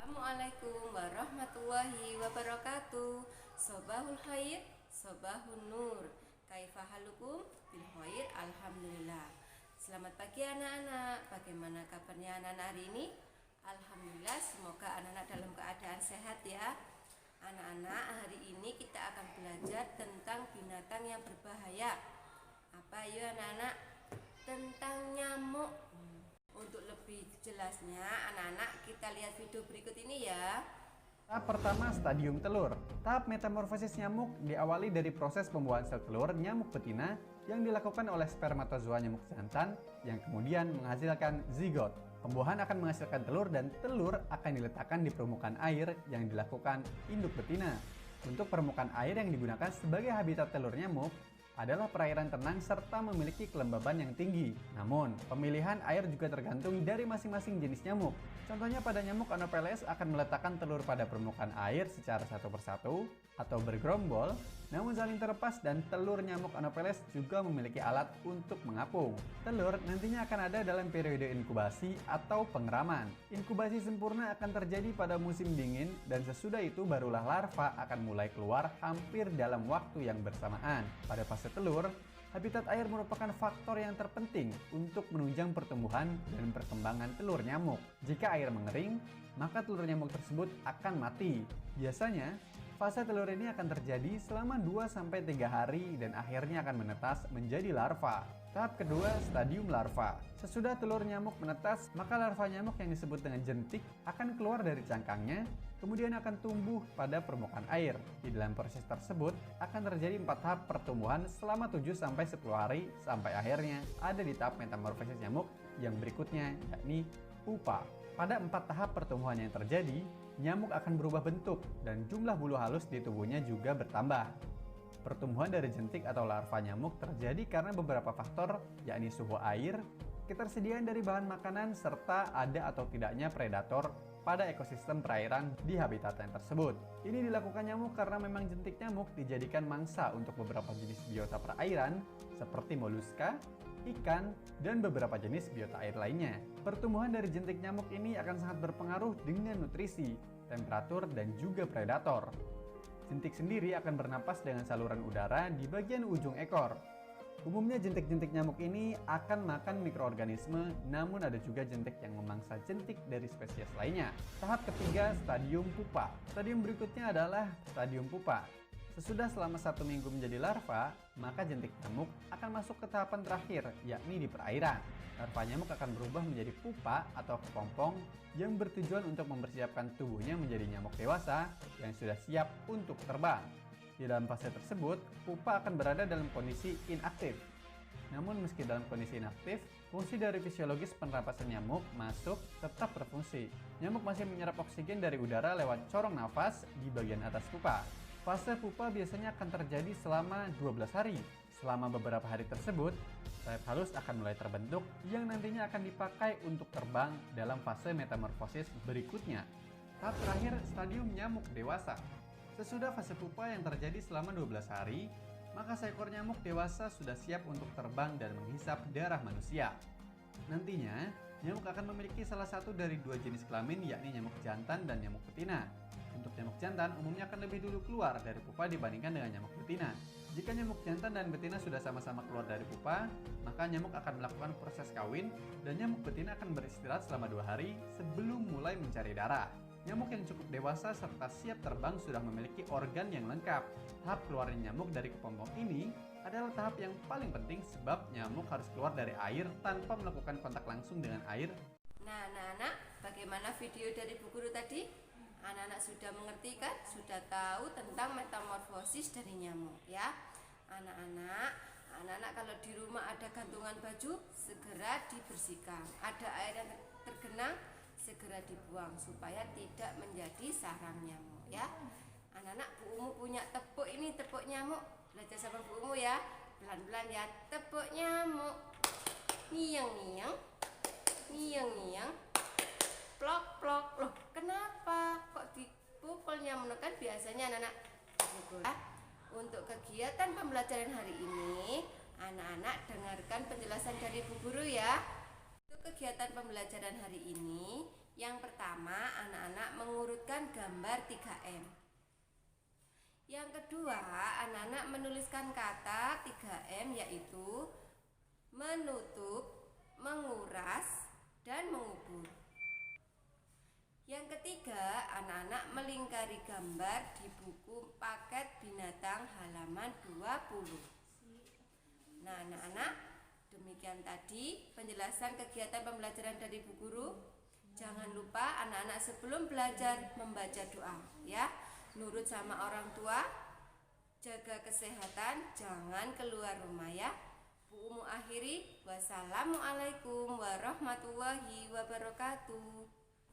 Assalamualaikum warahmatullahi wabarakatuh. Sobahul khair, sobahun nur. Kaifa halukum? Bil khair, alhamdulillah. Selamat pagi anak-anak. Bagaimana kabarnya anak-anak hari ini? Alhamdulillah, semoga anak-anak dalam keadaan sehat ya. Anak-anak, hari ini kita akan belajar tentang binatang yang berbahaya. Apa yuk anak-anak? Tentang nyamuk. Untuk lebih jelasnya, anak-anak kita lihat video berikut ini ya. Tahap pertama, stadium telur. Tahap metamorfosis nyamuk diawali dari proses pembuahan sel telur nyamuk betina yang dilakukan oleh spermatozoa nyamuk jantan yang kemudian menghasilkan zigot. Pembuahan akan menghasilkan telur dan telur akan diletakkan di permukaan air yang dilakukan induk betina. Untuk permukaan air yang digunakan sebagai habitat telur nyamuk adalah perairan tenang serta memiliki kelembaban yang tinggi. Namun, pemilihan air juga tergantung dari masing-masing jenis nyamuk. Contohnya pada nyamuk Anopheles akan meletakkan telur pada permukaan air secara satu persatu atau bergerombol, namun saling terlepas dan telur nyamuk Anopheles juga memiliki alat untuk mengapung. Telur nantinya akan ada dalam periode inkubasi atau pengeraman. Inkubasi sempurna akan terjadi pada musim dingin dan sesudah itu barulah larva akan mulai keluar hampir dalam waktu yang bersamaan. Pada fase telur, habitat air merupakan faktor yang terpenting untuk menunjang pertumbuhan dan perkembangan telur nyamuk. Jika air mengering, maka telur nyamuk tersebut akan mati. Biasanya, fase telur ini akan terjadi selama 2-3 hari dan akhirnya akan menetas menjadi larva. Tahap kedua, stadium larva. Sesudah telur nyamuk menetas, maka larva nyamuk yang disebut dengan jentik akan keluar dari cangkangnya, kemudian akan tumbuh pada permukaan air. Di dalam proses tersebut, akan terjadi 4 tahap pertumbuhan selama 7-10 hari, sampai akhirnya ada di tahap metamorfosis nyamuk yang berikutnya, yakni pupa. Pada 4 tahap pertumbuhan yang terjadi, nyamuk akan berubah bentuk dan jumlah bulu halus di tubuhnya juga bertambah. Pertumbuhan dari jentik atau larva nyamuk terjadi karena beberapa faktor, yakni suhu air, ketersediaan dari bahan makanan, serta ada atau tidaknya predator pada ekosistem perairan di habitat yang tersebut. Ini dilakukan nyamuk karena memang jentik nyamuk dijadikan mangsa untuk beberapa jenis biota perairan seperti moluska, ikan, dan beberapa jenis biota air lainnya. Pertumbuhan dari jentik nyamuk ini akan sangat berpengaruh dengan nutrisi, temperatur, dan juga predator. Jentik sendiri akan bernapas dengan saluran udara di bagian ujung ekor. Umumnya jentik-jentik nyamuk ini akan makan mikroorganisme, namun ada juga jentik yang memangsa jentik dari spesies lainnya. Tahap ketiga, stadium pupa. Stadium berikutnya adalah stadium pupa. Sesudah selama 1 minggu menjadi larva, maka jentik nyamuk akan masuk ke tahapan terakhir, yakni di perairan. Larva nyamuk akan berubah menjadi pupa atau kepompong yang bertujuan untuk mempersiapkan tubuhnya menjadi nyamuk dewasa yang sudah siap untuk terbang. Di dalam fase tersebut, pupa akan berada dalam kondisi inaktif. Namun meski dalam kondisi inaktif, fungsi dari fisiologis penapasan nyamuk masuk tetap berfungsi. Nyamuk masih menyerap oksigen dari udara lewat corong nafas di bagian atas pupa. Fase pupa biasanya akan terjadi selama 12 hari. Selama beberapa hari tersebut, sayap halus akan mulai terbentuk yang nantinya akan dipakai untuk terbang dalam fase metamorfosis berikutnya. Tahap terakhir, stadium nyamuk dewasa. Sesudah fase pupa yang terjadi selama 12 hari, maka seekor nyamuk dewasa sudah siap untuk terbang dan menghisap darah manusia. Nantinya, nyamuk akan memiliki salah satu dari 2 jenis kelamin, yakni nyamuk jantan dan nyamuk betina. Untuk nyamuk jantan umumnya akan lebih dulu keluar dari pupa dibandingkan dengan nyamuk betina. Jika nyamuk jantan dan betina sudah sama-sama keluar dari pupa, maka nyamuk akan melakukan proses kawin dan nyamuk betina akan beristirahat selama 2 hari sebelum mulai mencari darah. Nyamuk yang cukup dewasa serta siap terbang sudah memiliki organ yang lengkap. Tahap keluarnya nyamuk dari kepompong ini adalah tahap yang paling penting sebab nyamuk harus keluar dari air tanpa melakukan kontak langsung dengan air. Nah, anak-anak, bagaimana video dari Bu Guru tadi? Anak-anak sudah mengerti kan? Sudah tahu tentang metamorfosis dari nyamuk ya. Anak-anak kalau di rumah ada gantungan baju, segera dibersihkan. Ada air yang tergenang, segera dibuang supaya tidak menjadi sarang nyamuk ya. Anak-anak, Bu Umu punya tepuk ini, tepuk nyamuk. Belajar sama Bu Umu ya. Pelan-pelan ya. Tepuk nyamuk. Niyang-niyang. Niyang-niyang. Plok-plok. Loh, kenapa kok dipukul nyamuk? Kan biasanya anak-anak dipukul. Untuk kegiatan pembelajaran hari ini, anak-anak dengarkan penjelasan dari Bu Guru ya. Untuk kegiatan pembelajaran hari ini, Yang pertama, anak-anak mengurutkan gambar 3M. Yang kedua, anak-anak menuliskan kata 3M, yaitu menutup, menguras, dan mengubur. Yang ketiga, anak-anak melingkari gambar di buku paket binatang halaman 20. Nah, anak-anak, demikian tadi penjelasan kegiatan pembelajaran dari Bu Guru. Jangan lupa anak-anak sebelum belajar membaca doa, ya. Nurut sama orang tua, jaga kesehatan, jangan keluar rumah, ya. Bu Umu akhiri, wassalamualaikum warahmatullahi wabarakatuh.